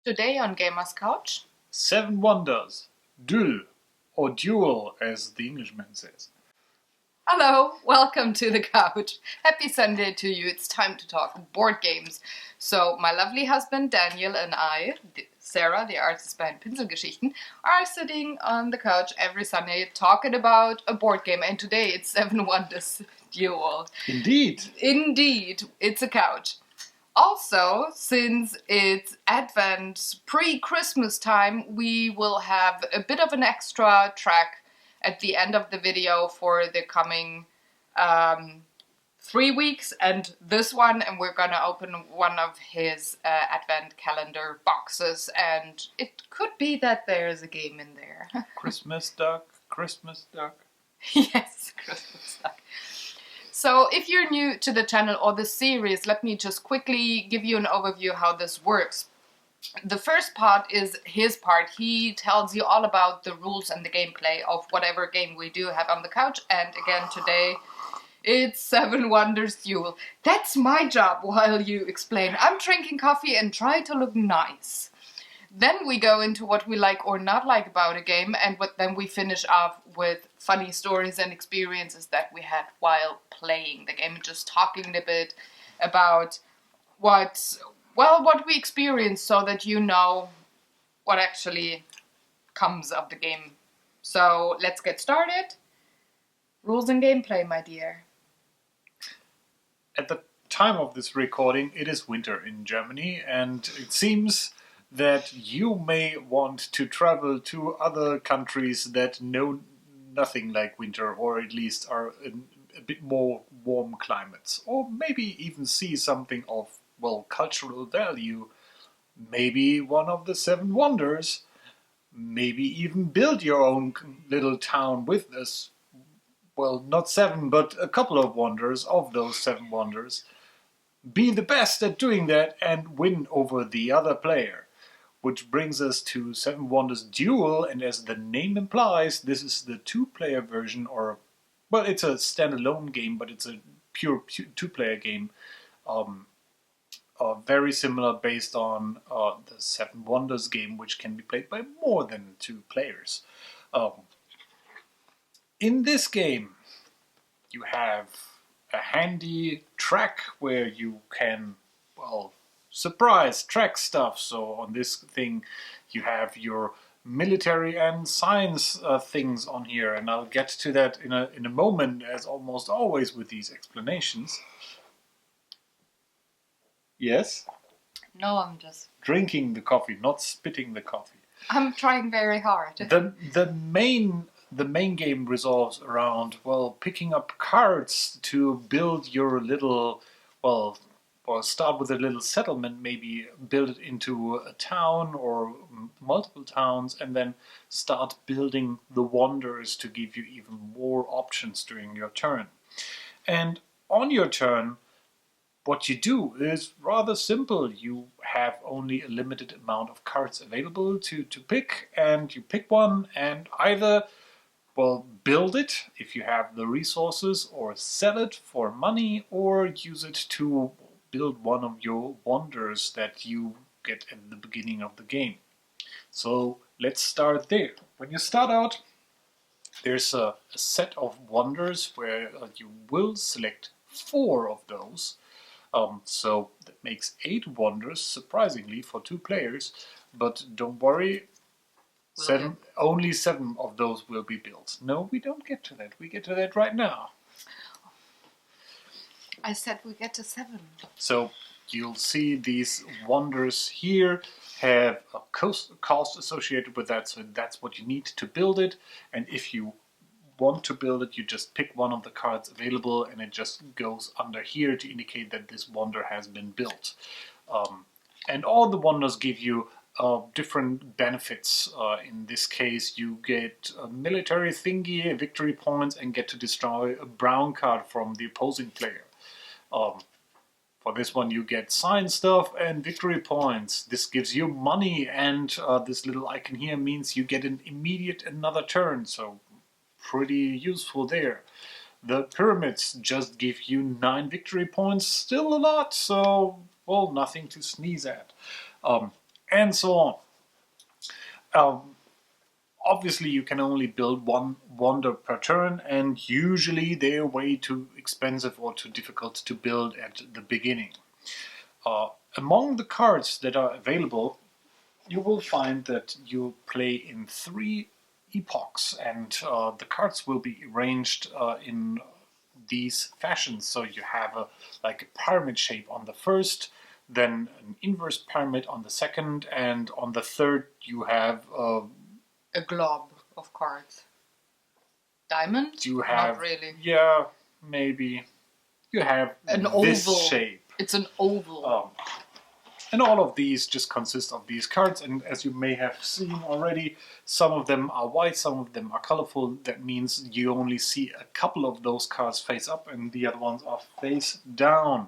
Today on Gamers Couch. Seven Wonders, Duel, or Duel as the Englishman says. Hello, welcome to the couch. Happy Sunday to you. It's time to talk board games. So, my lovely husband Daniel and I, Sarah, the artist behind Pinselgeschichten, are sitting on the couch every Sunday talking about a board game. And today it's Seven Wonders Duel. Indeed. Indeed, it's a couch. Also, since it's Advent, pre-Christmas time, we will have a bit of an extra track at the end of the video for the coming 3 weeks and this one, and we're gonna open one of his Advent calendar boxes, and it could be that there's a game in there. Christmas duck, Christmas duck. Yes, Christmas duck. So if you're new to the channel or the series, let me just quickly give you an overview how this works. The first part is his part. He tells you all about the rules and the gameplay of whatever game we do have on the couch. And again, today it's Seven Wonders Duel. That's my job while you explain. I'm drinking coffee and try to look nice. Then we go into what we like or not like about a game, and then we finish off with funny stories and experiences that we had while playing the game, just talking a bit about what we experienced so that you know what actually comes of the game. So let's get started. Rules and gameplay, my dear. At the time of this recording, it is winter in Germany, and it seems that you may want to travel to other countries that know nothing like winter, or at least are in a bit more warm climates, or maybe even see something of, well, cultural value, maybe one of the Seven Wonders, maybe even build your own little town with this. Well, not seven, but a couple of wonders of those Seven Wonders. Be the best at doing that and win over the other player. Which brings us to Seven Wonders Duel, and as the name implies, this is the two-player version, or, well, it's a standalone game, but it's a pure two-player game. Very similar based on the Seven Wonders game, which can be played by more than two players. In this game, you have a handy track where you can, well, surprise track stuff. So on this thing you have your military and science things on here, and I'll get to that in a moment, as almost always with these explanations. Yes? No, I'm just Drinking the coffee, not spitting the coffee. I'm trying very hard. The main game resolves around, well, picking up cards to build your little, well, or start with a little settlement, maybe build it into a town or multiple towns, and then start building the wonders to give you even more options during your turn. And on your turn, what you do is rather simple. You have only a limited amount of cards available to pick, and you pick one and either, well, build it if you have the resources, or sell it for money, or use it to build one of your wonders that you get at the beginning of the game. So let's start there. When you start out, there's a set of wonders where you will select 4 of those. So that makes 8 wonders, surprisingly, for 2 players. But don't worry, only 7 of those will be built. No, we don't get to that. We get to that right now. I said we get to 7. So you'll see these wonders here have a cost associated with that, so that's what you need to build it. And if you want to build it, you just pick one of the cards available, and it just goes under here to indicate that this wonder has been built. And all the wonders give you different benefits. In this case, you get a military thingy, victory points, and get to destroy a brown card from the opposing player. For this one, you get science stuff and victory points. This gives you money, and this little icon here means you get an immediate another turn, so pretty useful there. The pyramids just give you 9 victory points, still a lot, so, well, nothing to sneeze at. and so on. Obviously, you can only build one wonder per turn, and usually they're way too expensive or too difficult to build at the beginning. Among the cards that are available, you will find that you play in 3 epochs, and the cards will be arranged in these fashions. So you have like a pyramid shape on the first, then an inverse pyramid on the second, and on the third you have a glob of cards. Diamond? you have Not really. Yeah, maybe you have An this oval shape. It's an oval. And all of these just consist of these cards, and as you may have seen already, some of them are white, some of them are colorful. That means you only see a couple of those cards face up and the other ones are face down.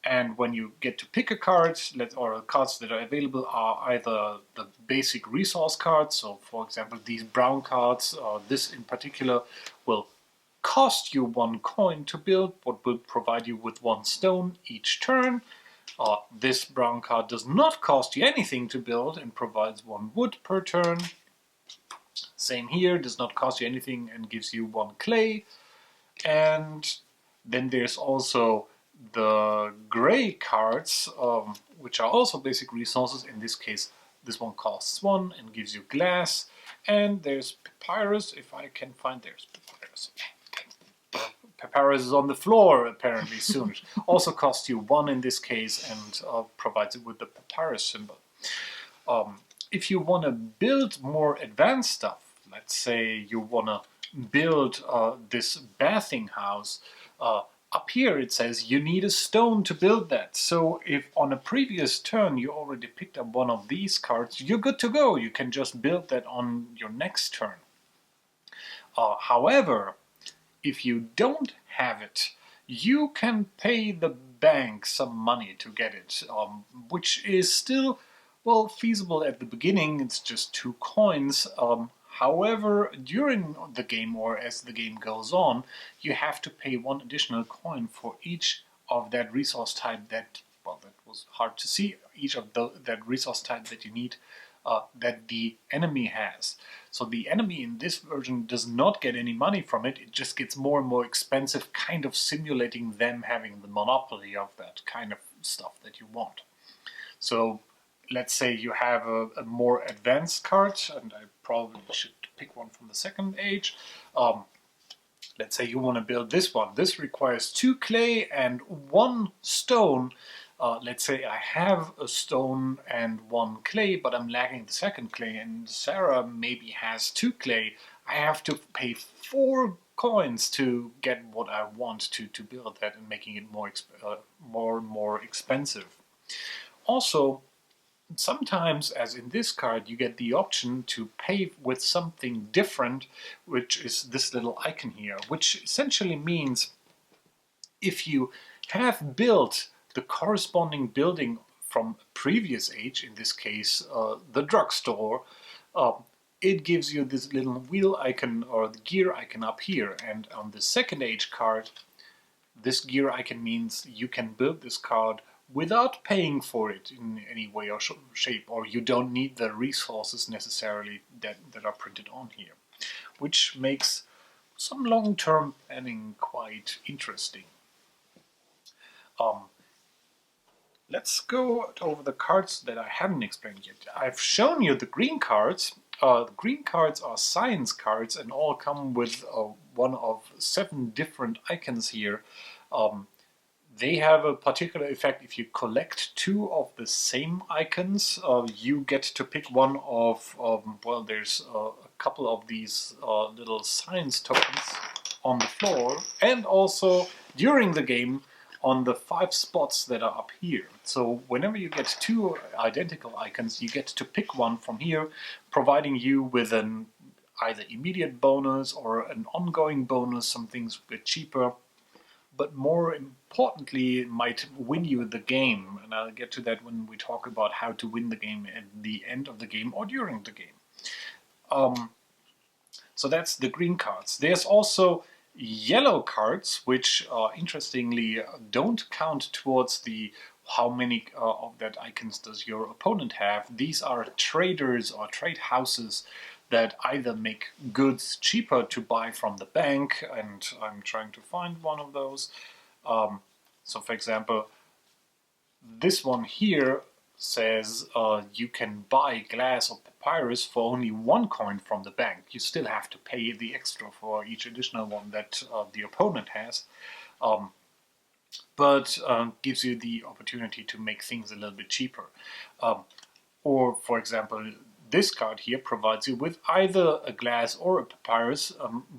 And when you get to pick a card, or cards that are available are either the basic resource cards, so for example these brown cards, this in particular will cost you 1 coin to build, what will provide you with 1 stone each turn. This brown card does not cost you anything to build and provides 1 wood per turn. Same here, does not cost you anything and gives you 1 clay. And then there's also the gray cards, which are also basic resources. In this case, this one costs 1 and gives you glass. And there's papyrus, if I can find, there's papyrus. Papyrus is on the floor apparently soon. Also costs you 1 in this case and provides it with the papyrus symbol. If you want to build more advanced stuff, let's say you want to build this bathing house, up here it says you need a stone to build that. So if on a previous turn you already picked up one of these cards, you're good to go. You can just build that on your next turn. However, if you don't have it, you can pay the bank some money to get it, which is still, well, feasible at the beginning. It's just 2 coins. However, during the game or as the game goes on, you have to pay 1 additional coin for each of that resource type that, well, that was hard to see, each of that resource type that you need, that the enemy has. So the enemy in this version does not get any money from it, it just gets more and more expensive, kind of simulating them having the monopoly of that kind of stuff that you want. So let's say you have a more advanced card, and I probably should pick one from the second age. Let's say you want to build this one. This requires 2 clay and 1 stone. Let's say I have a stone and 1 clay, but I'm lacking the second clay, and Sarah maybe has 2 clay. I have to pay 4 coins to get what I want to build that, and making it more and more expensive. Also, sometimes, as in this card, you get the option to pay with something different, which is this little icon here, which essentially means if you have built the corresponding building from a previous age, in this case the drugstore, it gives you this little wheel icon or the gear icon up here. And on the second age card, this gear icon means you can build this card without paying for it in any way or shape, or you don't need the resources necessarily that are printed on here, which makes some long-term planning quite interesting. Let's go over the cards that I haven't explained yet. I've shown you the green cards. The green cards are science cards and all come with one of 7 different icons here. They have a particular effect. If you collect 2 of the same icons, you get to pick one of, well, there's a couple of these little science tokens on the floor, and also during the game on the 5 spots that are up here. So whenever you get 2 identical icons, you get to pick one from here, providing you with an either immediate bonus or an ongoing bonus. Some things a bit cheaper, but more importantly, it might win you the game. And I'll get to that when we talk about how to win the game at the end of the game or during the game. So that's the green cards. There's also yellow cards, which interestingly don't count towards the how many of that icons does your opponent have. These are traders or trade houses that either make goods cheaper to buy from the bank, and I'm trying to find one of those. So for example, this one here says you can buy glass or papyrus for only 1 coin from the bank. You still have to pay the extra for each additional one that the opponent has, but gives you the opportunity to make things a little bit cheaper. Or, for example, this card here provides you with either a glass or a papyrus,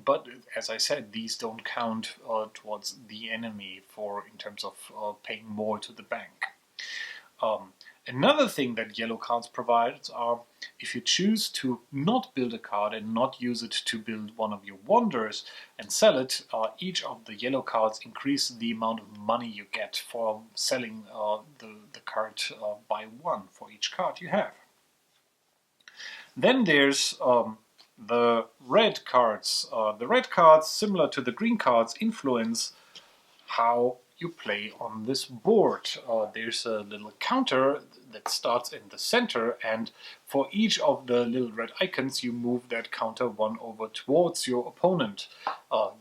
but as I said, these don't count towards the enemy in terms of paying more to the bank. Another thing that yellow cards provide are, if you choose to not build a card and not use it to build one of your wonders and sell it, each of the yellow cards increase the amount of money you get for selling the card by 1 for each card you have. Then there's the red cards. The red cards, similar to the green cards, influence how you play on this board. There's a little counter that starts in the center, and for each of the little red icons you move that counter 1 over towards your opponent,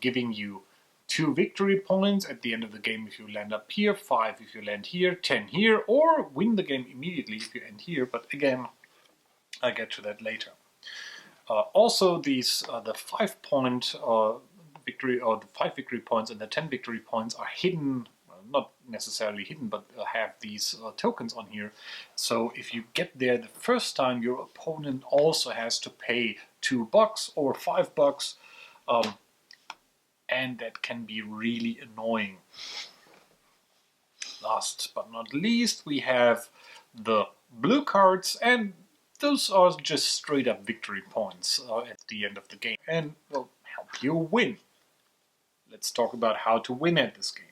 giving you 2 victory points at the end of the game if you land up here, 5 if you land here, 10 here, or win the game immediately if you end here, but again, I'll get to that later. Also, these the 5-point victory, or the 5 victory points and the 10 victory points are hidden, not necessarily hidden, but have these tokens on here. So if you get there the first time, your opponent also has to pay $2 or $5, and that can be really annoying. Last but not least, we have the blue cards, and those are just straight up victory points at the end of the game and will help you win. Let's talk about how to win at this game.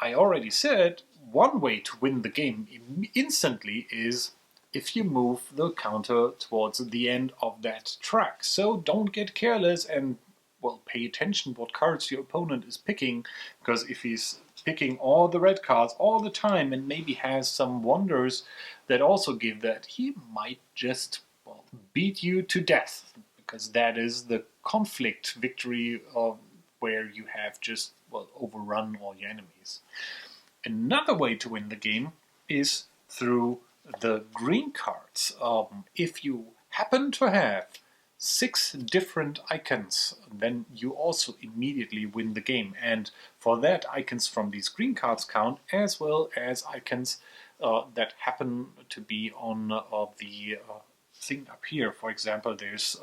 I already said one way to win the game instantly is if you move the counter towards the end of that track. So don't get careless and, well, pay attention what cards your opponent is picking, because if he's picking all the red cards all the time and maybe has some wonders that also give that, he might just, well, beat you to death, because that is the conflict victory where you have just, well, overrun all your enemies. Another way to win the game is through the green cards. If you happen to have 6 different icons, then you also immediately win the game. And for that, icons from these green cards count, as well as icons that happen to be on the thing up here. For example, there's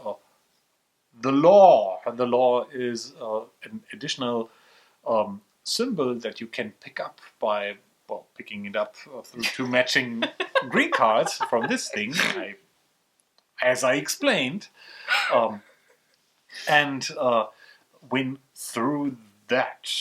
the law. The law is an additional symbol that you can pick up by, well, picking it up through 2 matching green cards from this thing, as I explained, and win through that.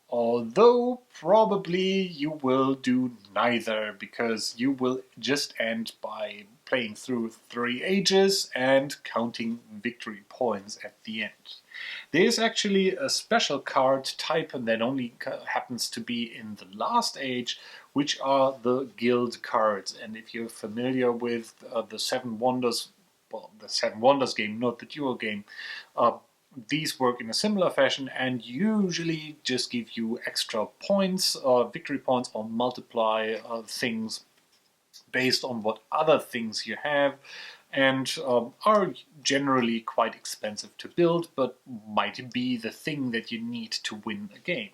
Although probably you will do neither, because you will just end by playing through 3 ages and counting victory points at the end. There is actually a special card type that only happens to be in the last age, which are the guild cards. And if you're familiar with the 7 Wonders, well, the 7 Wonders game, not the Duel game, these work in a similar fashion and usually just give you extra points, victory points, or multiply things based on what other things you have, and are generally quite expensive to build, but might be the thing that you need to win a game.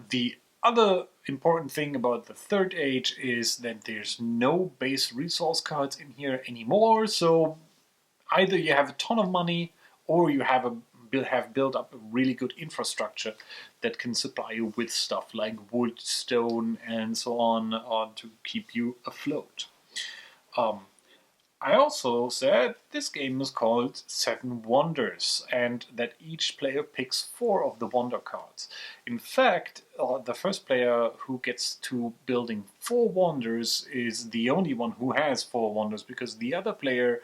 The other important thing about the third age is that there's no base resource cards in here anymore, so either you have a ton of money or you have built up a really good infrastructure that can supply you with stuff like wood, stone, and so on to keep you afloat. I also said this game is called 7 Wonders, and that each player picks 4 of the wonder cards. In fact, the first player who gets to building 4 wonders is the only one who has 4 wonders, because the other player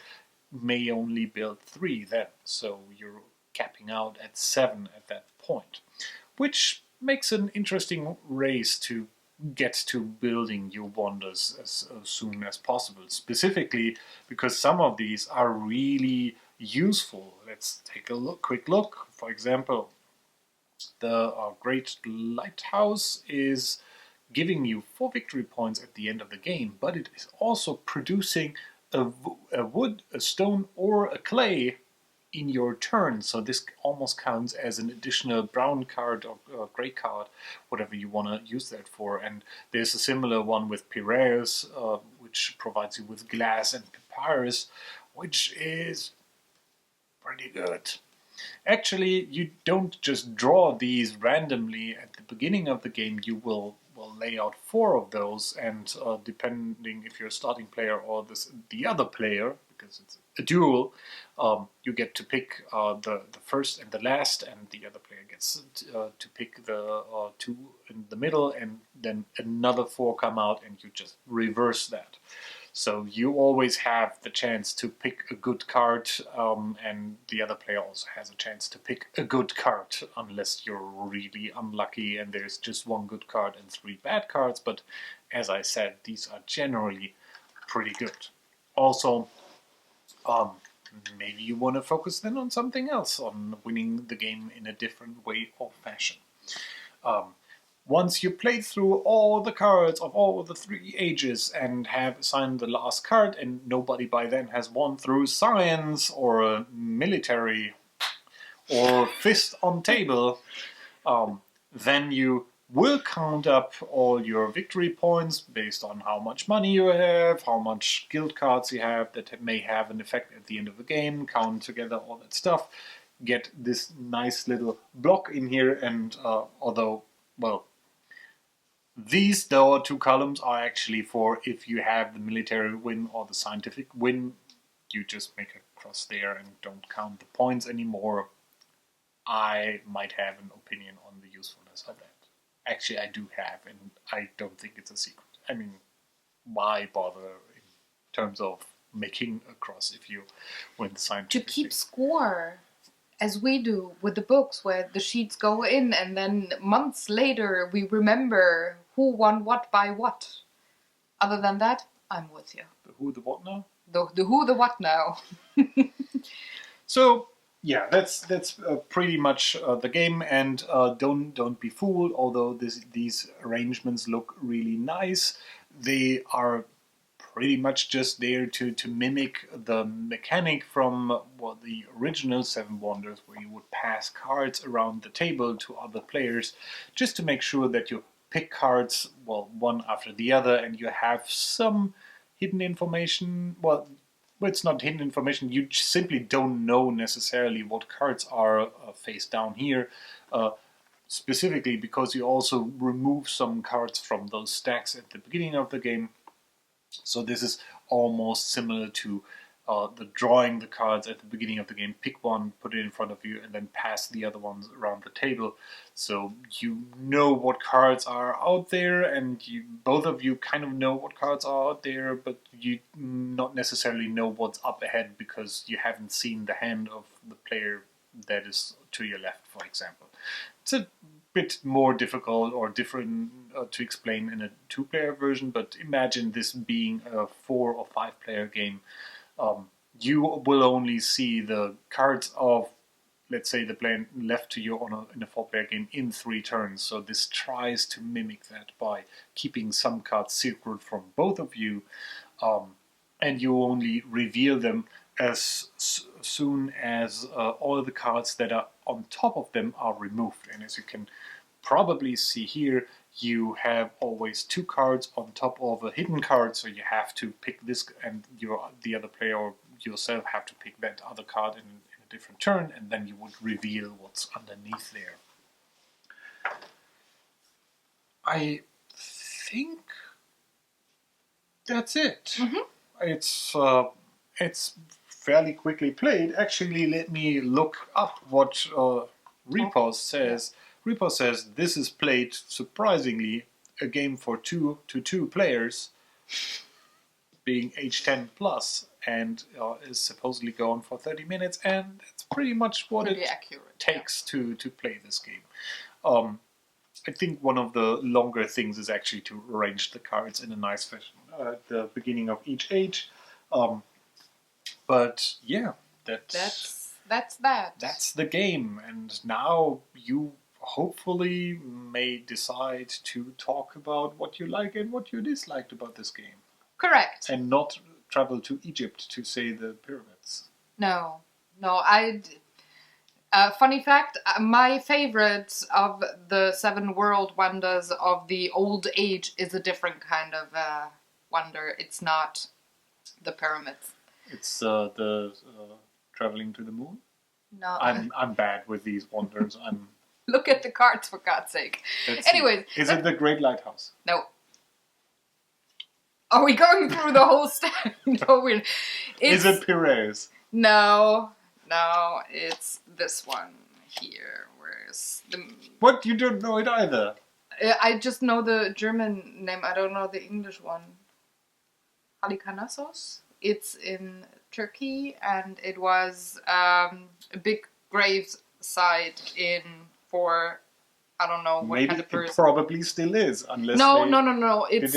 may only build 3 then, so you're capping out at 7 at that point, which makes an interesting race to get to building your wonders as soon as possible. Specifically because some of these are really useful. Let's take a quick look. For example, the Great Lighthouse is giving you 4 victory points at the end of the game, but it is also producing a wood, a stone, or a clay in your turn. So this almost counts as an additional brown card or grey card, whatever you want to use that for. And there's a similar one with Piraeus, which provides you with glass and papyrus, which is pretty good. Actually, you don't just draw these randomly at the beginning of the game. You will lay out 4 of those, and depending if you're a starting player or the other player, because it's a duel, you get to pick the first and the last, and the other player gets to pick the 2 in the middle, and then another 4 come out, and you just reverse that. So you always have the chance to pick a good card, and the other player also has a chance to pick a good card, unless you're really unlucky and there's just 1 good card and 3 bad cards. But as I said, these are generally pretty good. Also, maybe you want to focus then on something else, on winning the game in a different way or fashion. Once you played through all the cards of all the 3 ages and have assigned the last card, and nobody by then has won through science or military or fist on table, then you will count up all your victory points based on how much money you have, how much guild cards you have that may have an effect at the end of the game, count together all that stuff, get this nice little block in here, and although, well, these 2 columns are actually for if you have the military win or the scientific win. You just make a cross there and don't count the points anymore. I might have an opinion on the usefulness of that. Actually, I do have, and I don't think it's a secret. I mean, why bother in terms of making a cross if you win the scientific? To keep score, as we do with the books, where the sheets go in and then months later we remember who won what by what. Other than that, I'm with you. The who, the what now? The who, the what now. So yeah, that's pretty much the game, and don't be fooled. Although these arrangements look really nice, they are pretty much just there to mimic the mechanic from the original 7 Wonders, where you would pass cards around the table to other players, just to make sure that you pick cards, one after the other, and you have some hidden information. Well, it's not hidden information, you simply don't know necessarily what cards are face down here, specifically because you also remove some cards from those stacks at the beginning of the game. So this is almost similar to the drawing the cards at the beginning of the game. Pick one, put it in front of you, and then pass the other ones around the table. So you know what cards are out there, and both of you kind of know what cards are out there, but you not necessarily know what's up ahead because you haven't seen the hand of the player that is to your left, for example. It's a bit more difficult or different to explain in a 2-player version, but imagine this being a 4 or 5-player game. You will only see the cards of, let's say, the player left to you in a 4-player game in 3 turns. So this tries to mimic that by keeping some cards secret from both of you, and you only reveal them as soon as all the cards that are on top of them are removed. And as you can probably see here, you have always 2 cards on top of a hidden card, so you have to pick this, and the other player or yourself have to pick that other card in a different turn, and then you would reveal what's underneath there. I think that's it. Mm-hmm. It's fairly quickly played. Actually, let me look up what Repos says. Repos says this is played, surprisingly, a game for 2 to 2 players, being age 10 plus, and is supposedly going for 30 minutes, and that's pretty much what it takes to play this game. I think one of the longer things is actually to arrange the cards in a nice fashion at the beginning of each age. But yeah, That's that. that's the game. And now you hopefully may decide to talk about what you like and what you disliked about this game. Correct. And not travel to Egypt to say the pyramids. No. Funny fact, my favorite of the 7 world wonders of the old age is a different kind of wonder. It's not the pyramids. It's the traveling to the moon. No. I'm bad with these wonders. Look at the cards, for God's sake. Anyways. Is it the Great Lighthouse? No. Are we going through the whole stack? No, Is it Piraeus? No, it's this one here. Where's the... What? You don't know it either? I just know the German name. I don't know the English one. Halikarnassos. It's in Turkey, and it was a big grave site for I don't know what Maybe kind of person. It probably still is, unless No. It's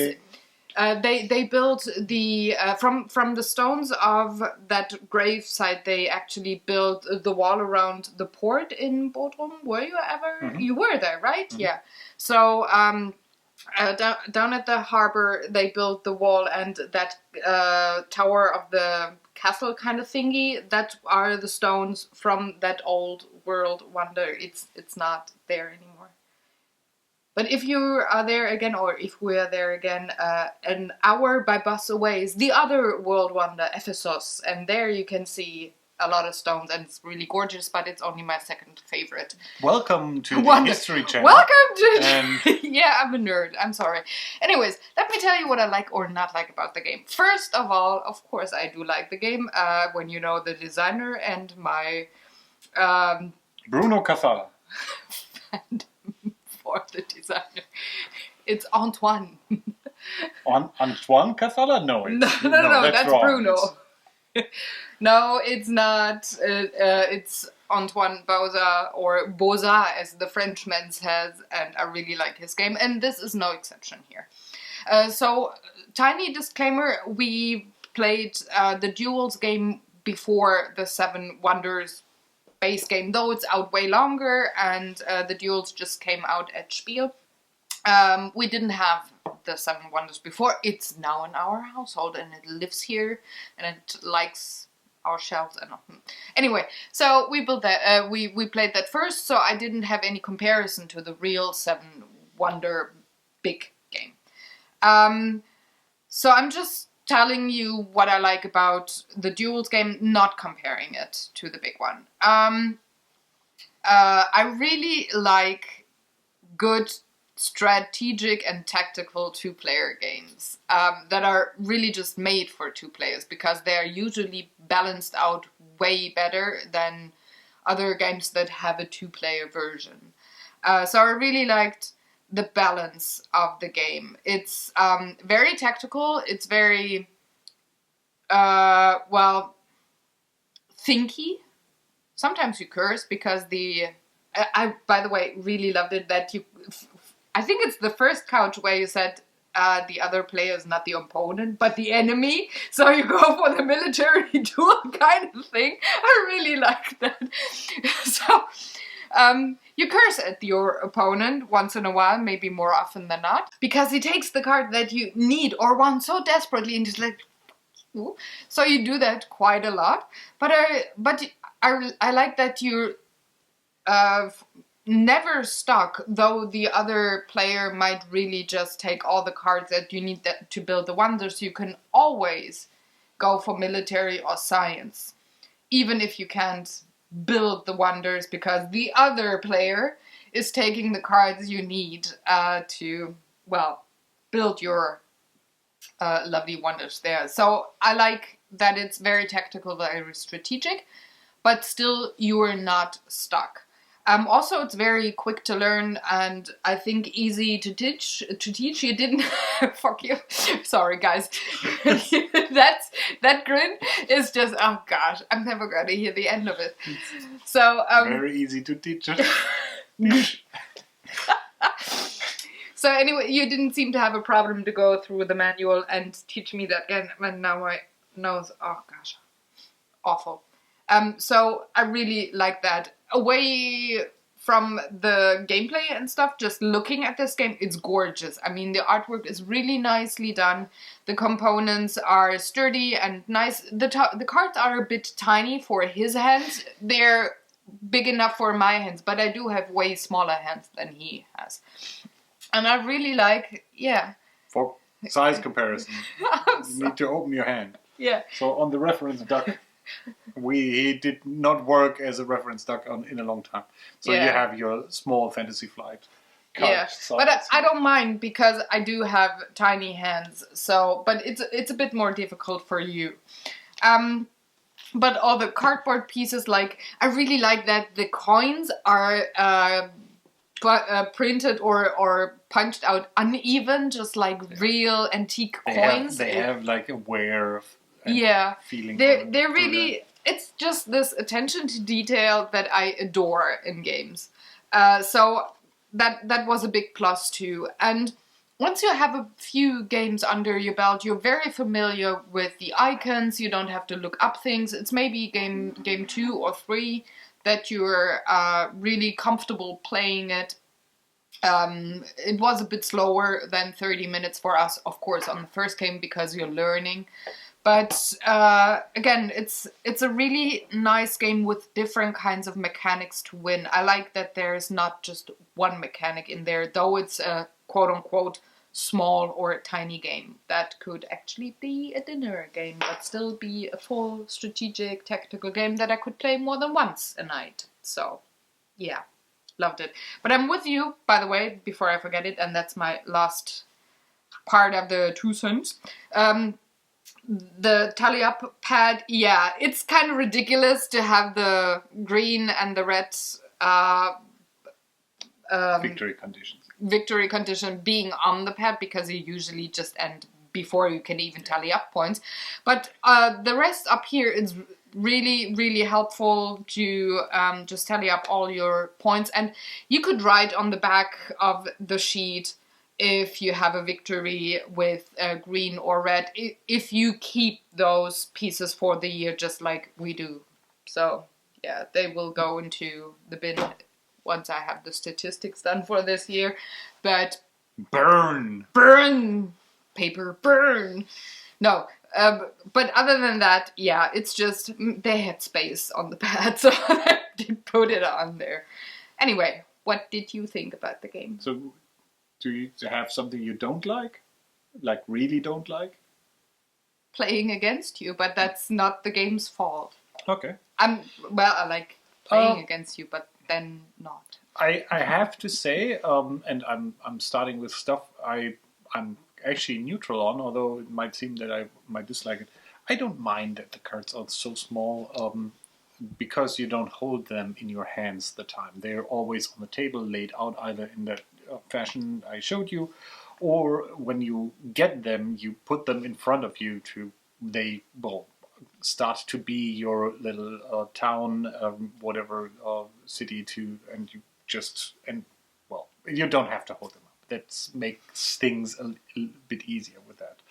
they built the from the stones of that grave site. They actually built the wall around the port in Bodrum. Were you ever? Mm-hmm. You were there, right? Mm-hmm. Yeah. So down at the harbor, they built the wall, and that tower of the castle kind of thingy. That are the stones from that old world wonder. It's not there anymore. But if you are there again, or if we are there again, an hour by bus away is the other world wonder, Ephesus. And there you can see a lot of stones, and it's really gorgeous, but it's only my second favorite. Welcome to the History Channel. Welcome to... Yeah, I'm a nerd. I'm sorry. Anyways, let me tell you what I like or not like about the game. First of all, of course, I do like the game when you know the designer and my... Bruno Cathala. For the designer. It's Antoine. Antoine Cathala? No, that's Bruno. No, it's not. It's Antoine Bauza, or Boza, as the Frenchman says, and I really like his game, and this is no exception here. So, tiny disclaimer, we played the Duels game before the 7 Wonders base game, though it's out way longer, and the Duels just came out at Spiel. We didn't have the 7 Wonders before. It's now in our household, and it lives here, and it likes our shelves. And anyway, so we built that. We played that first, so I didn't have any comparison to the real 7 Wonder big game. So I'm just telling you what I like about the Duels game, not comparing it to the big one. I really like good strategic and tactical 2-player games that are really just made for 2 players, because they are usually balanced out way better than other games that have a 2-player version. So I really liked the balance of the game. It's very tactical. It's very, thinky. Sometimes you curse because I, by the way, really loved it that I think it's the first couch where you said the other player is not the opponent, but the enemy. So you go for the military duel kind of thing. I really like that. So you curse at your opponent once in a while, maybe more often than not, because he takes the card that you need or want so desperately, and just like, ooh. So you do that quite a lot. But I like that you're never stuck, though the other player might really just take all the cards that you need to build the wonders. You can always go for military or science, even if you can't build the wonders, because the other player is taking the cards you need to, build your lovely wonders there. So I like that it's very tactical, very strategic, but still you are not stuck. Also, it's very quick to learn, and I think easy to teach. You didn't... Fuck you. Sorry, guys. That grin is just... Oh, gosh. I'm never going to hear the end of it. So... very easy to teach. So anyway, you didn't seem to have a problem to go through the manual and teach me that again. And now my nose, oh gosh, awful. So I really like that. Away from the gameplay and stuff, just looking at this game, it's gorgeous. I mean, the artwork is really nicely done. The components are sturdy and nice. The cards are a bit tiny for his hands. They're big enough for my hands, but I do have way smaller hands than he has. And I really like, yeah. For size comparison, you need to open your hand. Yeah. So on the reference duck, he did not work as a reference duck in a long time. So you have your small Fantasy Flight card. Yeah, but I don't mind because I do have tiny hands. So, but it's a bit more difficult for you. But all the cardboard pieces, like I really like that the coins are printed or punched out uneven, just like real antique coins. They have like a wear feeling. They're really. It's just this attention to detail that I adore in games. So that was a big plus too. And once you have a few games under your belt, you're very familiar with the icons. You don't have to look up things. It's maybe game 2 or 3 that you're really comfortable playing it. It was a bit slower than 30 minutes for us, of course, on the first game because you're learning. But again, it's a really nice game with different kinds of mechanics to win. I like that there's not just one mechanic in there, though it's a quote-unquote small or a tiny game. That could actually be a dinner game, but still be a full strategic tactical game that I could play more than once a night. So, yeah, loved it. But I'm with you, by the way, before I forget it, and that's my last part of the 2 cents. The tally up pad, yeah, it's kind of ridiculous to have the green and the red victory condition being on the pad because you usually just end before you can even tally up points. But the rest up here is really, really helpful to just tally up all your points. And you could write on the back of the sheet if you have a victory with green or red, if you keep those pieces for the year just like we do. So, yeah, they will go into the bin once I have the statistics done for this year. But burn! Paper burn! No, but other than that, yeah, it's just, they had space on the pad, so I did put it on there. Anyway, what did you think about the game? So, do you have something you don't like? Like, really don't like? Playing against you, but that's not the game's fault. Okay. I like playing against you, but then not. I have to say, and I'm starting with stuff I'm actually neutral on, although it might seem that I might dislike it. I don't mind that the cards are so small, because you don't hold them in your hands the time. They're always on the table, laid out either in that fashion I showed you, or when you get them, you put them in front of you they start to be your little town, whatever city and you don't have to hold them up. That makes things a little bit easier with that.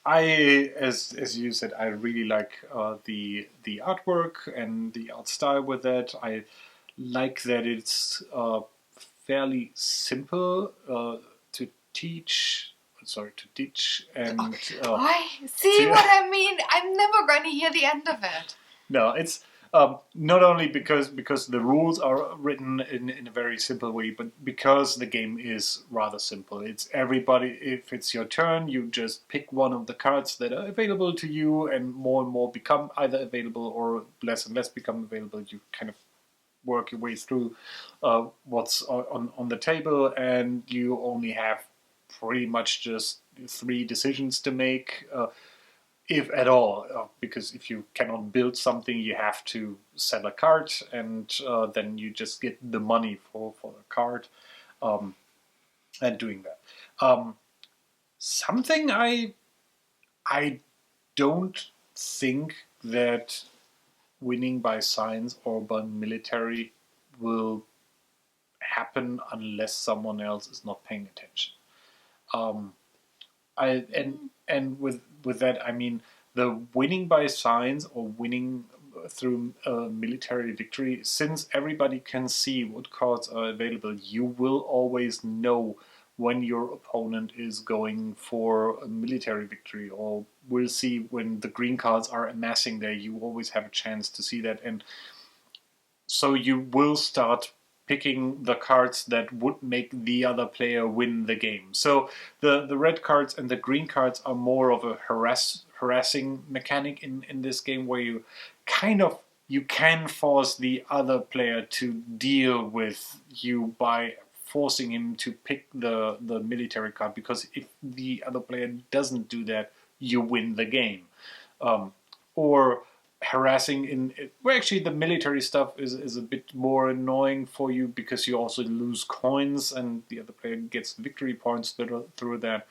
As you said, I really like the artwork and the art style with that. I like that it's fairly simple to teach. And see what I mean? I'm never going to hear the end of it. No, it's not only because the rules are written in a very simple way, but because the game is rather simple. It's everybody. If it's your turn, you just pick one of the cards that are available to you, and more become either available or less and less become available. You kind of work your way through what's on the table, and you only have pretty much just 3 decisions to make, if at all, because if you cannot build something, you have to sell a card, and then you just get the money for the card, and doing that. Something I don't think that winning by science or by military will happen unless someone else is not paying attention. And with that, I mean the winning by signs or winning through military victory. Since everybody can see what cards are available, you will always know when your opponent is going for a military victory, or will see when the green cards are amassing there. You always have a chance to see that, and so you will start picking the cards that would make the other player win the game. So the red cards and the green cards are more of a harassing mechanic in this game, where you you can force the other player to deal with you by forcing him to pick the military card, because if the other player doesn't do that, you win the game. Or harassing well, actually the military stuff is a bit more annoying for you, because you also lose coins and the other player gets victory points through that.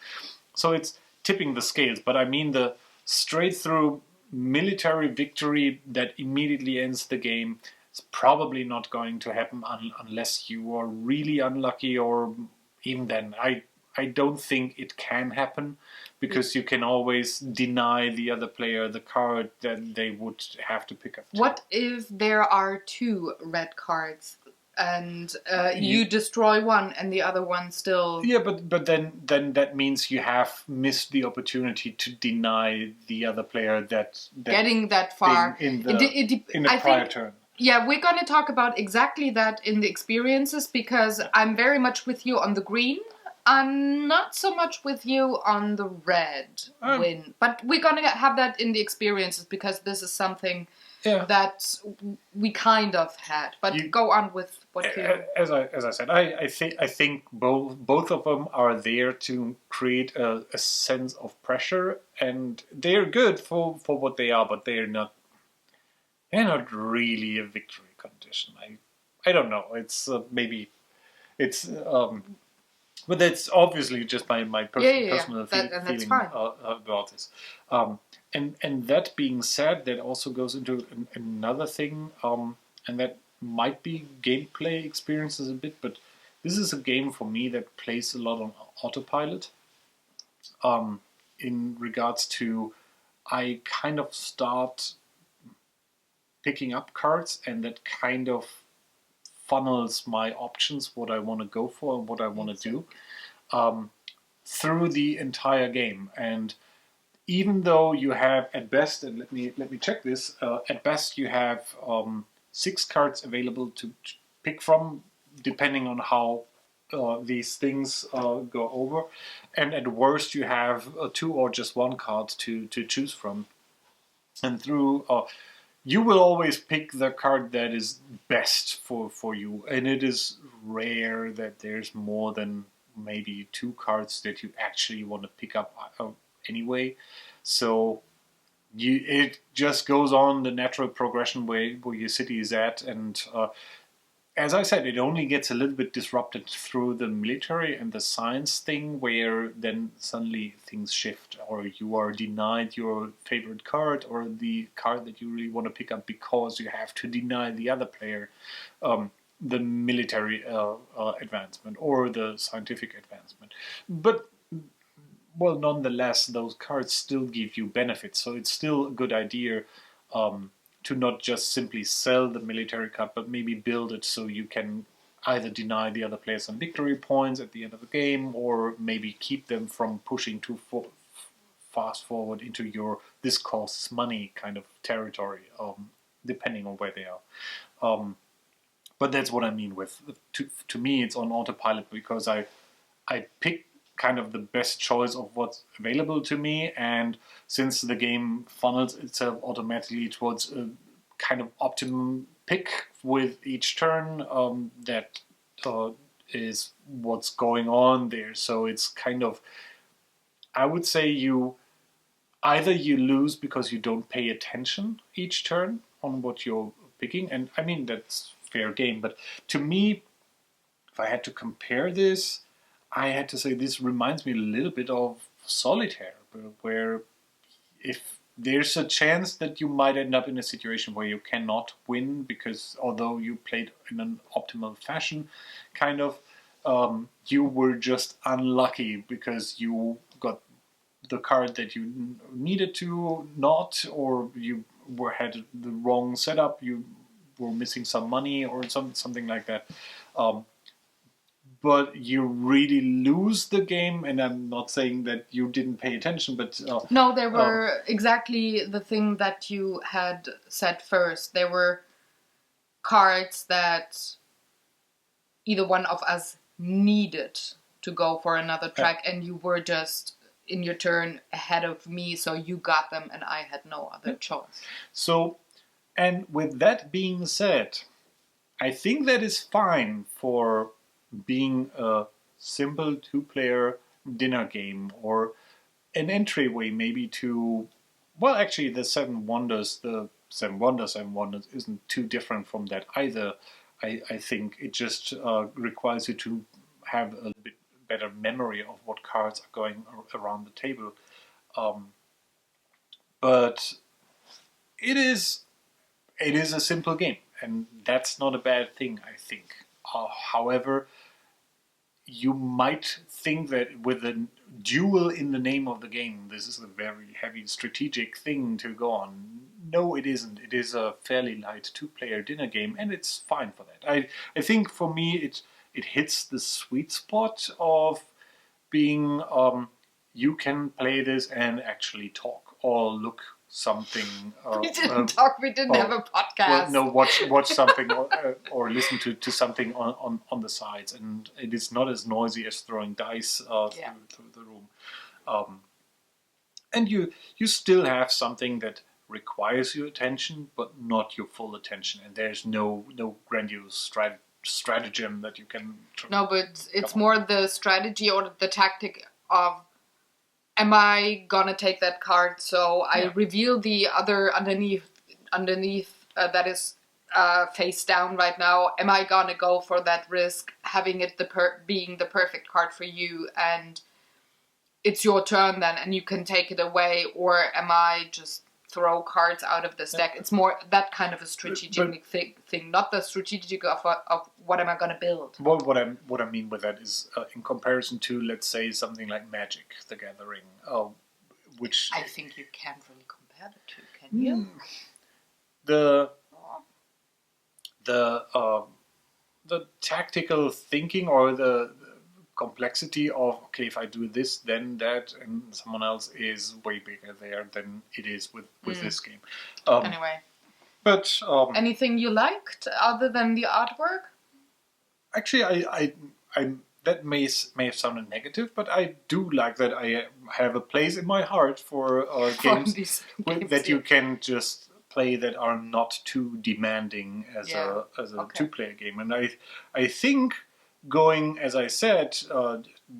So it's tipping the scales. But I mean the straight through military victory that immediately ends the game is probably not going to happen unless you are really unlucky, or even then I don't think it can happen, because you can always deny the other player the card that they would have to pick up. What if there are 2 red cards and you destroy one and the other one still... Yeah, but then that means you have missed the opportunity to deny the other player that getting that far in the prior turn. Yeah, we're going to talk about exactly that in the experiences, because I'm very much with you on the green. I'm not so much with you on the red win. But we're going to have that in the experiences, because this is something that we kind of had. But go on with what you... As I said, I think both of them are there to create a sense of pressure, and they're good for what they are, but they're not really a victory condition. I don't know. It's maybe it's but that's obviously just my personal feeling about this. And that being said, that also goes into another thing, and that might be gameplay experiences a bit, but this is a game for me that plays a lot on autopilot. In regards to, I kind of start picking up cards, and that kind of funnels my options, what I want to go for and what I want to do, through the entire game. And even though you have at best, and let me check this, at best you have 6 cards available to pick from, depending on how these things go over, and at worst you have 2 or just 1 card to choose from. And through you will always pick the card that is best for you, and it is rare that there's more than maybe 2 cards that you actually want to pick up anyway. So it just goes on the natural progression where your city is at, and as I said, it only gets a little bit disrupted through the military and the science thing, where then suddenly things shift, or you are denied your favorite card, or the card that you really want to pick up, because you have to deny the other player the military advancement or the scientific advancement. But, well, nonetheless, those cards still give you benefits, so it's still a good idea to not just simply sell the military card, but maybe build it so you can either deny the other player some victory points at the end of the game, or maybe keep them from pushing too fast forward into your this costs money kind of territory, depending on where they are. But that's what I mean with, to me it's on autopilot, because I pick kind of the best choice of what's available to me, and since the game funnels itself automatically towards a kind of optimum pick with each turn, that is what's going on there. So it's kind of, I would say either you lose because you don't pay attention each turn on what you're picking, and I mean that's fair game, but to me, if I had to compare this, I had to say this reminds me a little bit of Solitaire, where if there's a chance that you might end up in a situation where you cannot win because although you played in an optimal fashion, kind of, you were just unlucky because you got the card that you needed to not, or you had the wrong setup, you were missing some money or something like that. But you really lose the game, and I'm not saying that you didn't pay attention, but... no, there were exactly the thing that you had said first. There were cards that either one of us needed to go for another track, and you were just in your turn ahead of me, so you got them, and I had no other choice. So, and with that being said, I think that is fine for being a simple two-player dinner game or an entryway maybe to, well, actually the Seven Wonders isn't too different from that either. I think it just requires you to have a bit better memory of what cards are going around the table. But it is a simple game, and that's not a bad thing, I think. However, you might think that with a duel in the name of the game, this is a very heavy strategic thing to go on. No, it isn't. It is a fairly light two-player dinner game, and it's fine for that. I think for me, it hits the sweet spot of being you can play this and actually talk or look something. We didn't talk. We didn't have a podcast. Well, no, watch something or listen to something on the sides, and it is not as noisy as throwing dice through the room. And you still have something that requires your attention, but not your full attention. And there's no grandiose stratagem that you can. No, but it's more the strategy or the tactic of. Am I gonna take that card? So I reveal the other underneath that is face down right now. Am I gonna go for that risk, having it being the perfect card for you, and it's your turn then, and you can take it away, or am I just throw cards out of the stack? It's more that kind of a strategic thing, not the strategic of what am I going to build. Well, what I mean with that is in comparison to, let's say, something like Magic: The Gathering, which I think you can't really compare the two, can you? The tactical thinking or the complexity of, okay, if I do this, then that, and someone else is way bigger there than it is with this game. Anyway. But anything you liked other than the artwork? Actually, I that may have sounded negative, but I do like that I have a place in my heart for games that you can just play that are not too demanding as a two-player game. And I think going, as I said,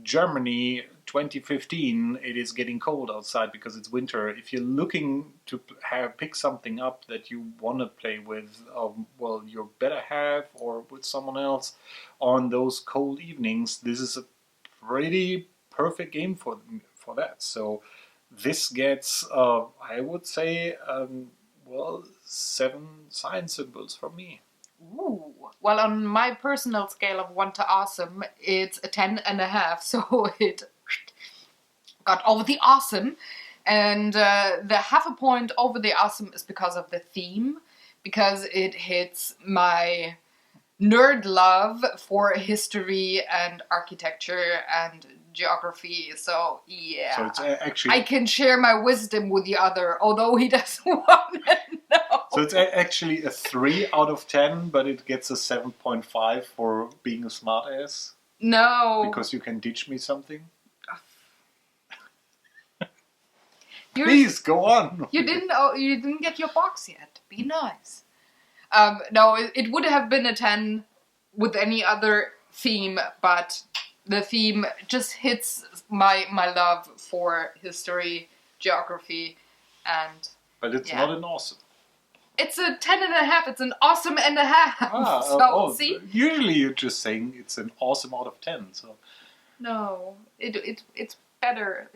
Germany 2015, it is getting cold outside because it's winter. If you're looking to pick something up that you want to play with, well, your better half or with someone else on those cold evenings, this is a pretty perfect game for that. So this gets, I would say, 7 science symbols from me. Ooh. Well, on my personal scale of 1 to awesome, it's a 10.5, so it got over the awesome. And the half a point over the awesome is because of the theme, because it hits my nerd love for history and architecture and geography. So, yeah. So it's actually... I can share my wisdom with the other, although he doesn't want to know. So it's actually a 3 out of 10, but it gets a 7.5 for being a smartass? No. Because you can teach me something? Please, go on! You didn't get your box yet. Be nice. No, it would have been a 10 with any other theme, but the theme just hits my love for history, geography, and... But it's not an awesome. It's a 10.5. It's an awesome and a half. See? Usually you're just saying it's an awesome out of 10. So no, it's better.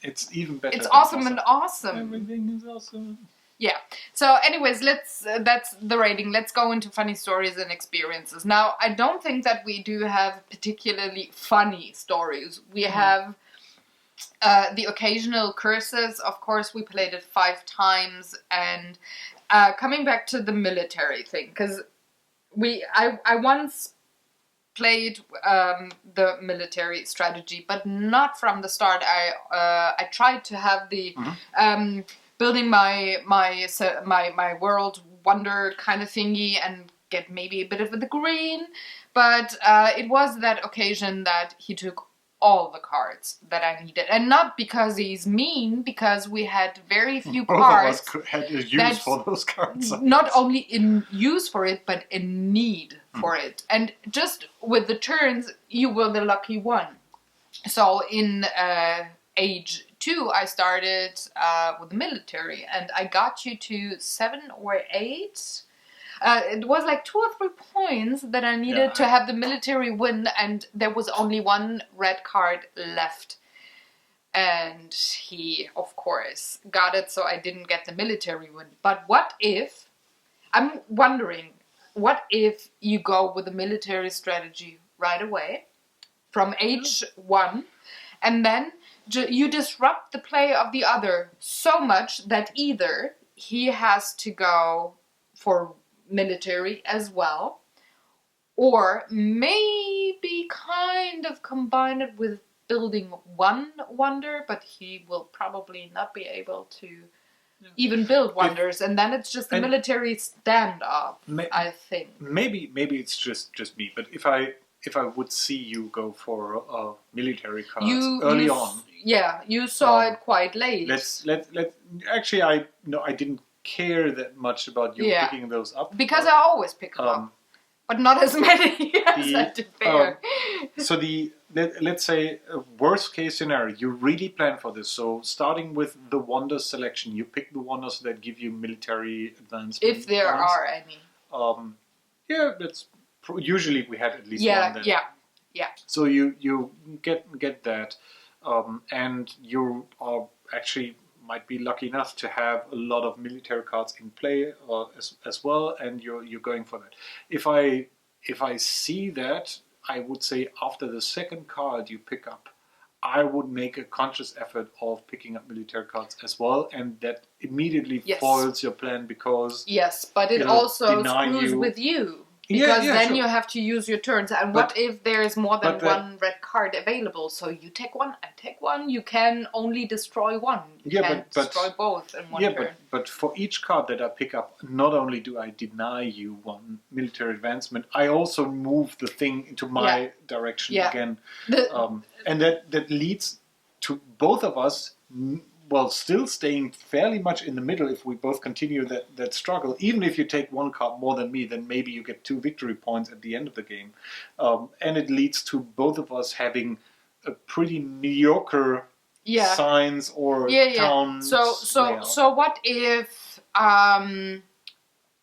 It's even better. It's than awesome and awesome. Everything is awesome. Yeah. So, anyways, that's the rating. Let's go into funny stories and experiences. Now, I don't think that we do have particularly funny stories. We have the occasional curses. Of course, we played it 5 times. And coming back to the military thing, because I once played the military strategy, but not from the start. I tried to have the building my world wonder kind of thingy and get maybe a bit of the green, but it was that occasion that he took all the cards that I needed, and not because he's mean, because we had very few cards. Both of us had a use for those cards. Not only in use for it, but in need for it. And just with the turns, you were the lucky one. So in age 2, I started with the military, and I got you to 7 or 8. It was like 2 or 3 points that I needed to have the military win, and there was only 1 red card left. And he, of course, got it, so I didn't get the military win. But what if, I'm wondering, what if you go with the military strategy right away, from age 1, and then you disrupt the play of the other so much that either he has to go for military as well, or maybe kind of combine it with building 1 wonder, but he will probably not be able to even build wonders, and then it's just a military standoff. I think maybe it's just me, but if I would see you go for military cards early on, you saw it quite late. Actually, I didn't care that much about you picking those up, because I always pick them up, but not as many as I did there. So let's say worst case scenario, you really plan for this. So starting with the wonders selection, you pick the wonders that give you military advancement. If there are any. That's usually we had at least one. Then. Yeah. So you get that, and you are actually might be lucky enough to have a lot of military cards in play as well, and you're going for that. If I see that, I would say after the second card you pick up, I would make a conscious effort of picking up military cards as well, and that immediately foils your plan, because but it also screws with you. Because then you have to use your turns. And what if there is more than 1 red card available? So you take 1, I take 1. You can only destroy 1. You can't destroy both in 1 turn. But for each card that I pick up, not only do I deny you 1 military advancement, I also move the thing into my direction again. And that leads to both of us... still staying fairly much in the middle if we both continue that struggle. Even if you take 1 card more than me, then maybe you get 2 victory points at the end of the game. And it leads to both of us having a pretty mediocre signs or town. So what if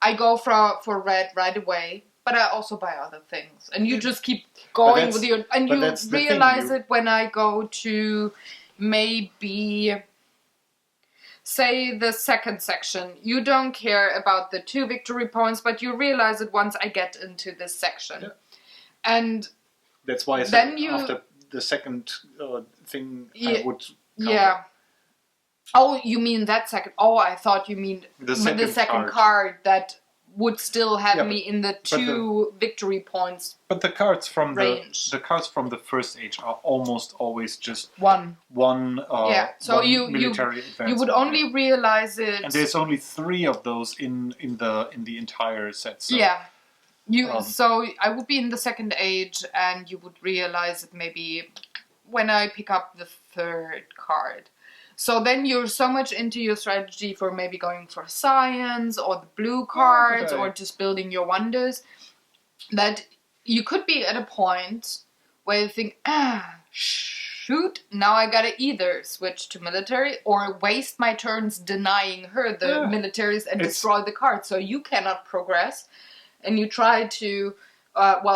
I go for red right away, but I also buy other things, and you just keep going with your... And you realize it when I go to maybe... say the second section, you don't care about the 2 victory points, but you realize it once I get into this section. And that's why I said after the second thing I would counter. Oh, you mean that second? Oh, I thought you mean the second card that would still have me in the 2 victory points. But the cards from range. the cards from the first age are almost always just 1. So one you military advancement. You would only realize it. And there's only 3 of those in the entire set. So, so I would be in the second age, and you would realize it maybe when I pick up the 3rd card. So then you're so much into your strategy for maybe going for science or the blue cards or just building your wonders, that you could be at a point where you think, shoot, now I gotta either switch to military or waste my turns denying her the militaries and destroy the cards. So you cannot progress, and you try to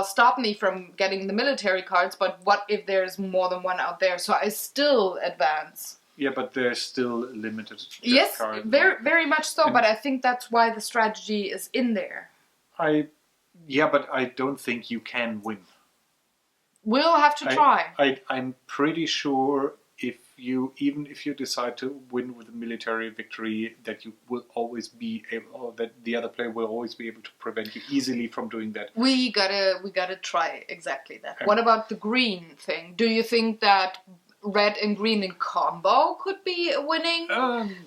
stop me from getting the military cards, but what if there's more than 1 out there? So I still advance. Yeah, but there's still limited. Yes, card. very much so. But I think that's why the strategy is in there. But I don't think you can win. We'll have to try. I'm pretty sure even if you decide to win with a military victory, that you will always be able, or that the other player will always be able to prevent you easily from doing that. We gotta try exactly that. What about the green thing? Do you think that red and green in combo could be a winning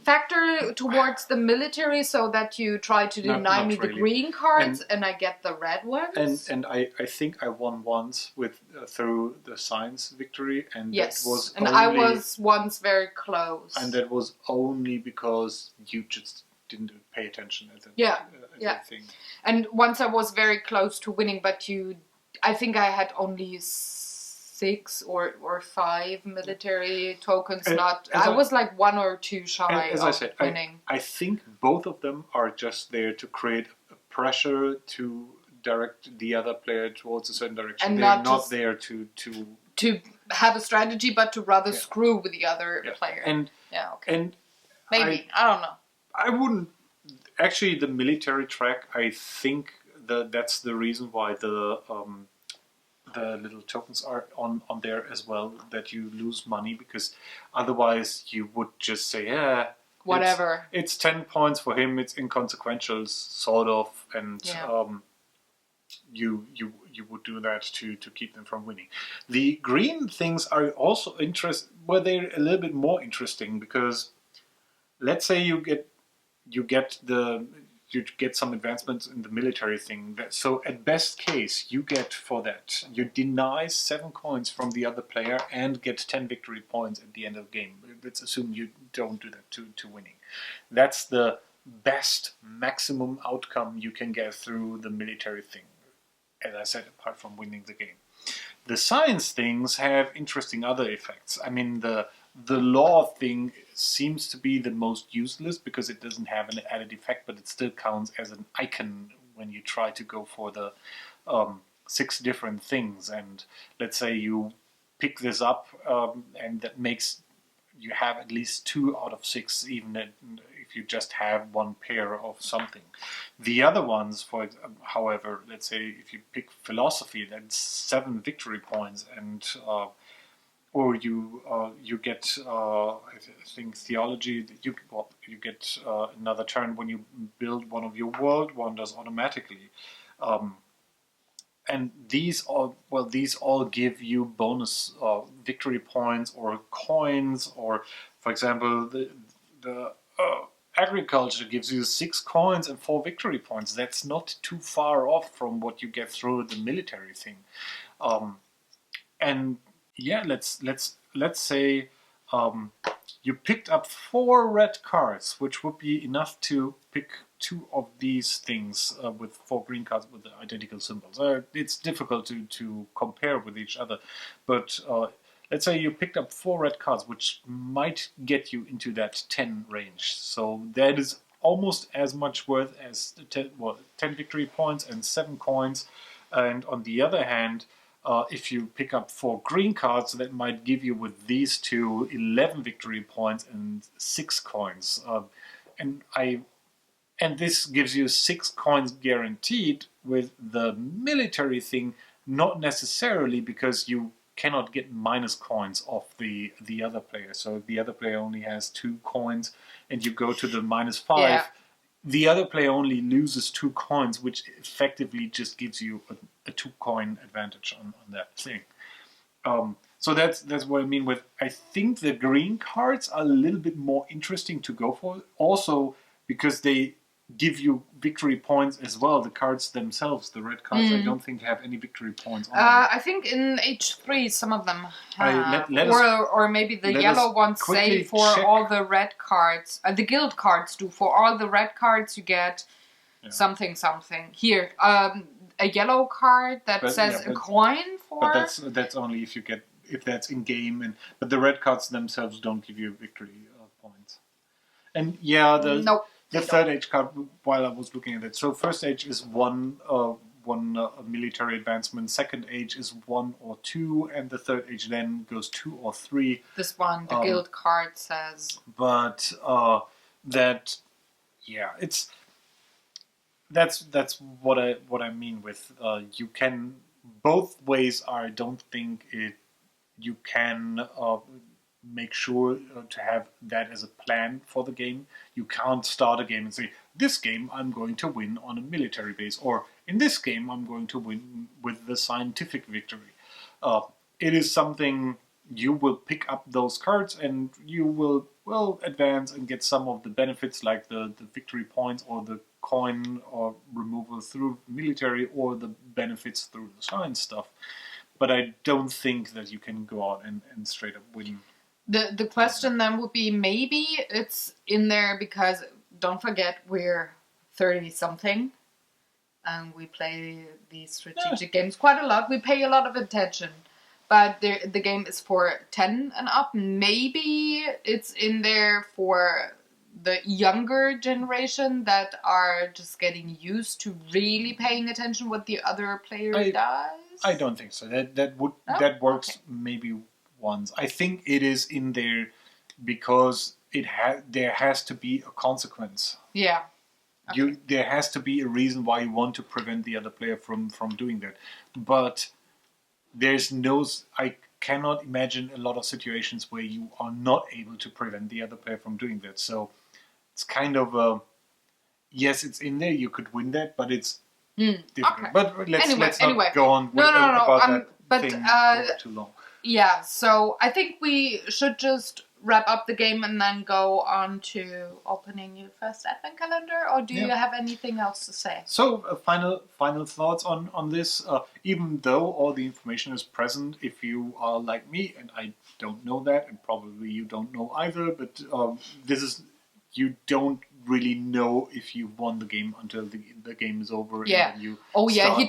factor towards the military, so that you try to deny me the green cards and I get the red ones? And I think I won once with through the science victory, and yes, that was and I was once very close. And that was only because you just didn't pay attention at that thing. And once I was very close to winning, but I think I had only 6 or 5 military tokens. I was like 1 or 2 shy of winning. I think both of them are just there to create a pressure to direct the other player towards a certain direction. And they're not there to have a strategy, but to rather screw with the other player. And maybe I don't know. I wouldn't actually. The military track, I think that's the reason why the little tokens are on there as well, that you lose money, because otherwise you would just say, whatever. It's 10 points for him. It's inconsequential, sort of, and you would do that to keep them from winning. The green things are also they're a little bit more interesting, because let's say you get some advancements in the military thing. So at best case, you get for that, you deny 7 coins from the other player and get 10 victory points at the end of the game. Let's assume you don't do that to winning. That's the best maximum outcome you can get through the military thing, as I said, apart from winning the game. The science things have interesting other effects. I mean, the law thing seems to be the most useless, because it doesn't have an added effect, but it still counts as an icon when you try to go for the 6 different things. And let's say you pick this up, and that makes you have at least 2 out of 6, even if you just have 1 pair of something. The other ones, however, let's say if you pick philosophy, that's 7 victory points, and or you get I think theology. You get another turn when you build one of your world wonders automatically, and these all give you bonus victory points or coins. Or, for example, the agriculture gives you 6 coins and 4 victory points. That's not too far off from what you get through the military thing, and yeah, let's say you picked up 4 red cards, which would be enough to pick 2 of these things with 4 green cards with the identical symbols. It's difficult to compare with each other, but let's say you picked up 4 red cards, which might get you into that 10 range. So that is almost as much worth as 10 victory points and 7 coins. And on the other hand, if you pick up 4 green cards, that might give you with these 2 11 victory points and 6 coins. And this gives you 6 coins guaranteed. With the military thing, not necessarily, because you cannot get minus coins off the other player. So if the other player only has 2 coins and you go to the -5, the other player only loses 2 coins, which effectively just gives you a 2 coin advantage on that thing. So that's what I mean with, I think the green cards are a little bit more interesting to go for. Also because they give you victory points as well. The cards themselves, the red cards, I don't think have any victory points on them. I think in H3 some of them have. Or maybe the yellow ones say for all the red cards. The guild cards do. For all the red cards you get something. Here, a yellow card that says a coin for... But that's only if that's in game. But the red cards themselves don't give you victory points. And the third age card, while I was looking at it. So first age is one one military advancement. Second age is 1 or 2, and the third age then goes 2 or 3. This one, the guild card says. But that's what I mean with you can both ways are. I don't think you can make sure to have that as a plan for the game. You can't start a game and say, this game I'm going to win on a military base, or in this game I'm going to win with the scientific victory. It is something you will pick up those cards and you will advance and get some of the benefits like the victory points or the coin or removal through military or the benefits through the science stuff. But I don't think that you can go out and straight up win. The question then would be, maybe it's in there because, don't forget, we're 30-something and we play these strategic games quite a lot. We pay a lot of attention. But the game is for 10 and up. Maybe it's in there for the younger generation that are just getting used to really paying attention what the other player does. I don't think so. That works maybe once. I think it is in there because there has to be a consequence. Yeah. Okay. There has to be a reason why you want to prevent the other player from doing that. But I cannot imagine a lot of situations where you are not able to prevent the other player from doing that. So it's kind of yes, it's in there. You could win that, but it's difficult. Okay. But let's not go on about that thing for too long. Yeah, so I think we should just wrap up the game and then go on to opening your first advent calendar, or do you have anything else to say? So final thoughts on this. Even though all the information is present, if you are like me, and I don't know that, and probably you don't know either, but you don't really know if you've won the game until the game is over. Yeah. And you he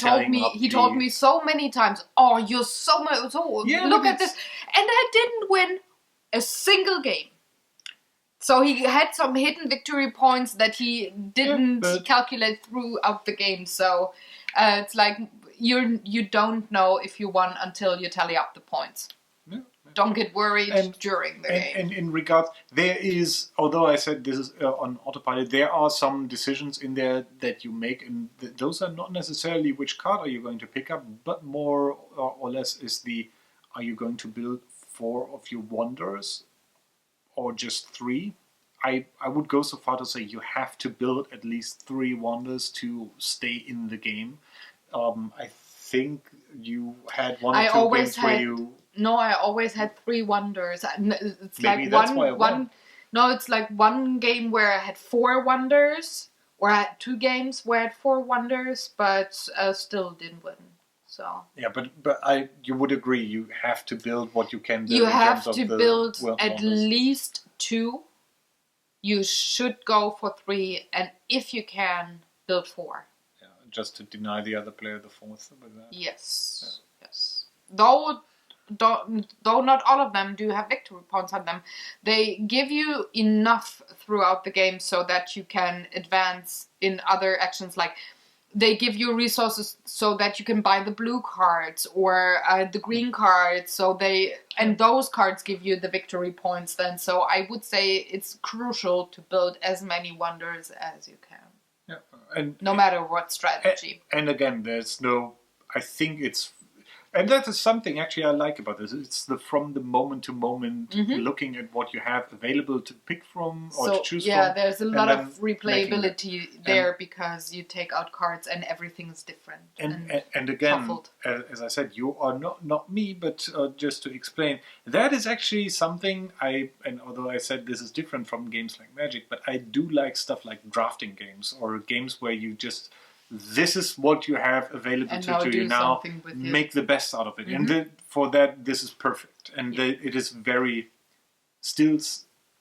told me so many times, oh, you're so much, look at this. And I didn't win a single game. So he had some hidden victory points that he didn't calculate throughout the game. So it's like you don't know if you won until you tally up the points. Yeah. Don't get worried during the game. And in regards, there is, although I said this is on autopilot, there are some decisions in there that you make, and those are not necessarily which card are you going to pick up, but more or less is are you going to build 4 of your wonders or just 3? I would go so far to say you have to build at least 3 wonders to stay in the game. I think you had 1 or 2 games where you... No, I always had 3 wonders. It's Maybe like that's why I won. No, it's like 1 game where I had 4 wonders, or I had 2 games where I had 4 wonders, but still didn't win. So yeah, but you would agree you have to build what you can build. You have to build at least 2. You should go for 3, and if you can, build 4. Yeah, just to deny the other player the 4th with that. Yes, yes. Though not all of them do have victory points on them, they give you enough throughout the game so that you can advance in other actions. Like they give you resources so that you can buy the blue cards or the green cards. And those cards give you the victory points then. So I would say it's crucial to build as many wonders as you can. Yeah, no matter what strategy. And again, I think it's. And that is something actually I like about this. It's from the moment to moment, looking at what you have available to pick from or to choose from. Yeah, there's a lot of replayability there because you take out cards and everything's different. And again, as I said, you are not me, but just to explain, that is actually something and although I said this is different from games like Magic, but I do like stuff like drafting games or games where you just... This is what you have available to you now. Make the best out of it. And for that, this is perfect. And it is still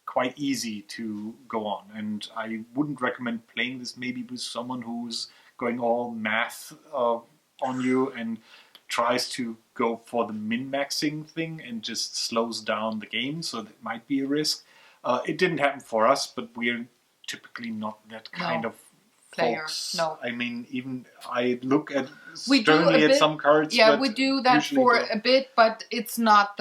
quite easy to go on. And I wouldn't recommend playing this maybe with someone who's going all math on you and tries to go for the min-maxing thing and just slows down the game. So that might be a risk. It didn't happen for us, but we're typically not that kind of player. folks. No. I mean, even I look at We do sternly a at bit- some cards. Yeah, but we do that usually for don't. a bit, but it's not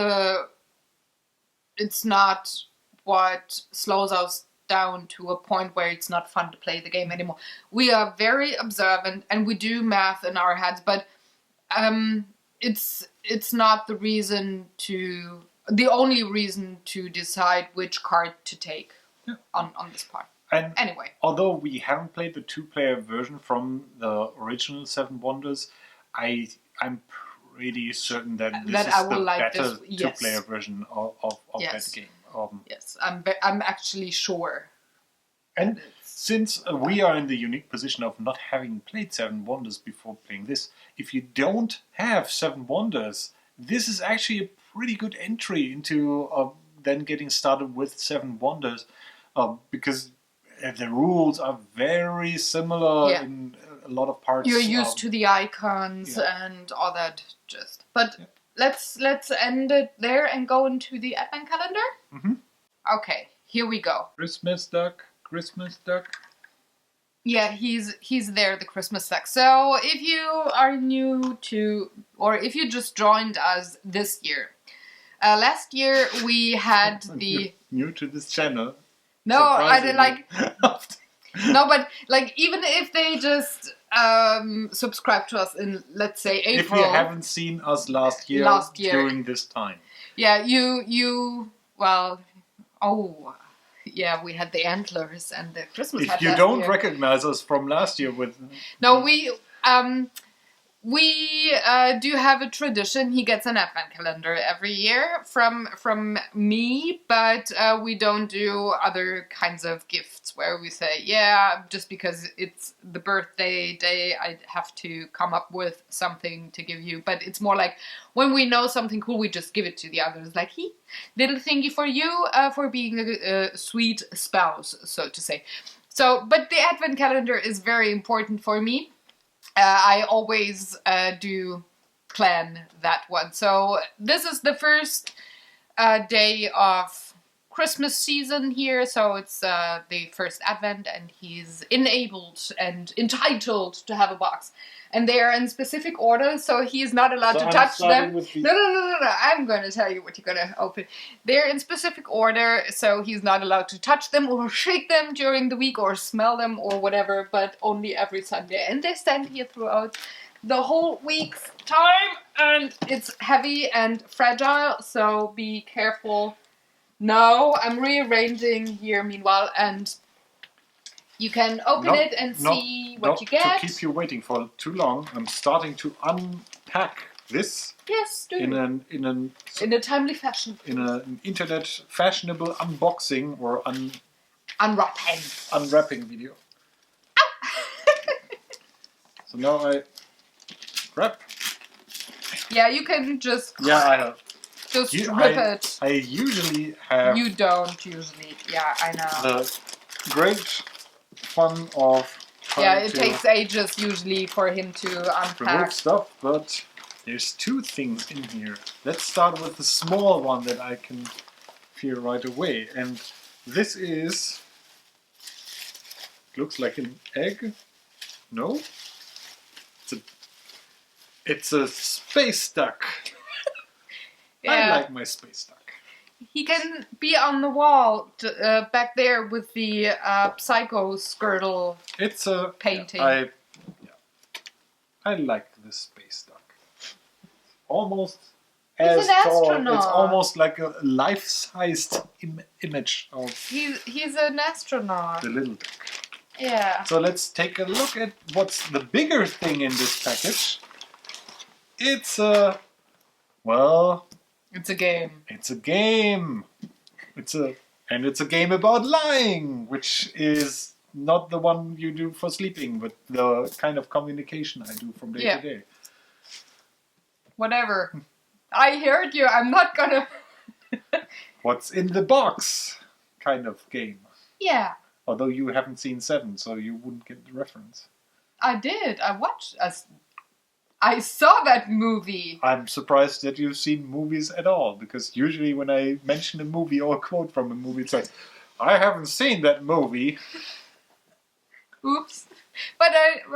what slows us down to a point where it's not fun to play the game anymore. We are very observant and we do math in our heads, but it's not the only reason to decide which card to take on this part. And Anyway, although we haven't played the two-player version from the original Seven Wonders, I'm pretty certain that this That is I will the like better this- yes. two-player version of Yes. that game. yes, I'm actually sure. And since we are in the unique position of not having played Seven Wonders before playing this, if you don't have Seven Wonders, this is actually a pretty good entry into then getting started with Seven Wonders, because the rules are very similar in a lot of parts. You're used to the icons and all that gist. But let's end it there and go into the advent calendar. Mm-hmm. Okay, here we go. Christmas duck. Yeah, he's there, the Christmas duck. So if you are new to, or if you just joined us this year, last year we had the New to this channel. no, I did Surprisingly. no, but like even if they just subscribe to us in, let's say, April. If you haven't seen us last year during this time. Yeah, you well, yeah, we had the antlers and the Christmas hat If you last don't year. recognize us from last year with... No, we do have a tradition. He gets an advent calendar every year from me, but we don't do other kinds of gifts where we say, yeah, just because it's the birthday day, I have to come up with something to give you. But it's more like when we know something cool, we just give it to the others. Like, little thingy for you for being a sweet spouse, so to say. So, but the advent calendar is very important for me. I always do plan that one. So this is the first day of Christmas season here. So it's the first advent and he's enabled and entitled to have a box. And they are in specific order, so he's not allowed to touch them. No. I'm going to tell you what you're going to open. They're in specific order, so he's not allowed to touch them or shake them during the week or smell them or whatever, but only every Sunday. And they stand here throughout the whole week's time, and it's heavy and fragile, so be careful. No, I'm rearranging here meanwhile, and you can open it and see what you get. To keep you waiting for too long, I'm starting to unpack this. Yes, do. In a timely fashion. In an internet fashionable unboxing or unwrapping video. So now I wrap. Yeah, you can just. Yeah, I have. Just rip it. I usually have. You don't usually. Yeah, I know. The great fun of. Yeah, it takes ages usually for him to unpack. Remove stuff, but there's two things in here. Let's start with the small one that I can feel right away, and this is. Looks like an egg. No. It's a space duck. Yeah. I like my space duck. He can be on the wall back there with the Psycho Skirtle painting. I like this space duck. Almost as tall. Astronaut. It's almost like a life-sized image of He's an astronaut. the little duck. Yeah. So let's take a look at what's the bigger thing in this package. It's a It's a game. It's a game. It's a game about lying, which is not the one you do for sleeping, but the kind of communication I do from day to day. Whatever. I heard you. I'm not gonna. What's in the box kind of game. Yeah. Although you haven't seen 7, so you wouldn't get the reference. I did. I saw that movie. I'm surprised that you've seen movies at all, because usually when I mention a movie or a quote from a movie, it's like, I haven't seen that movie. Oops. But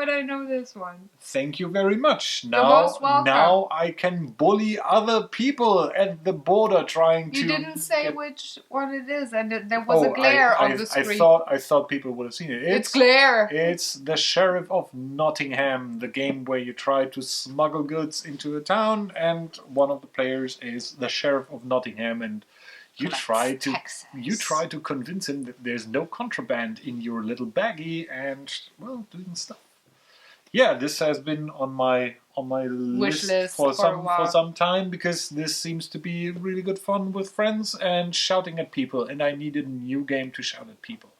I know this one. Thank you very much. You're most welcome. Now I can bully other people at the border trying to. You didn't say which one it is, and there was a glare on the screen. I thought people would have seen it. It's glare. It's the Sheriff of Nottingham, the game where you try to smuggle goods into a town, and one of the players is the Sheriff of Nottingham, and you try to convince him that there's no contraband in your little baggie, and well, doing stuff. Yeah, this has been on my list for some time, because this seems to be really good fun with friends and shouting at people, and I need a new game to shout at people.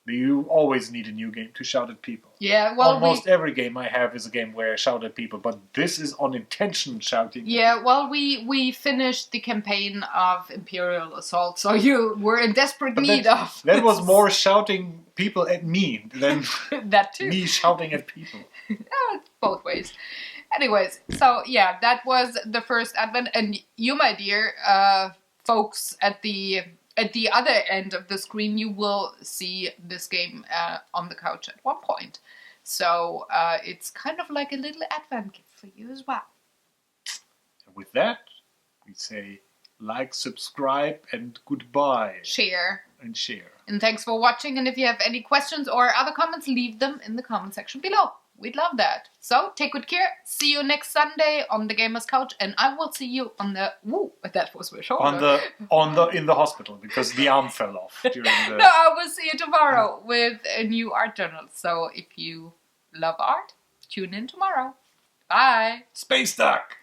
You always need a new game to shout at people. Yeah, well, almost every game I have is a game where I shout at people, but this is unintentional shouting. Yeah, well, we finished the campaign of Imperial Assault, so you were in desperate need of. That was more shouting people at me than that too. Me shouting at people. Both ways. Anyways, so yeah, that was the first advent, and you, my dear folks, at the other end of the screen, you will see this game on the couch at one point. So it's kind of like a little advent gift for you as well. And with that, we say like, subscribe, and goodbye. Share. And share. And thanks for watching. And if you have any questions or other comments, leave them in the comment section below. We'd love that. So take good care. See you next Sunday on the Gamer's Couch, and I will see you on the. Woo, that was my shoulder. In the hospital, because the arm fell off during the. No, I will see you tomorrow with a new art journal. So if you love art, tune in tomorrow. Bye. Space Duck.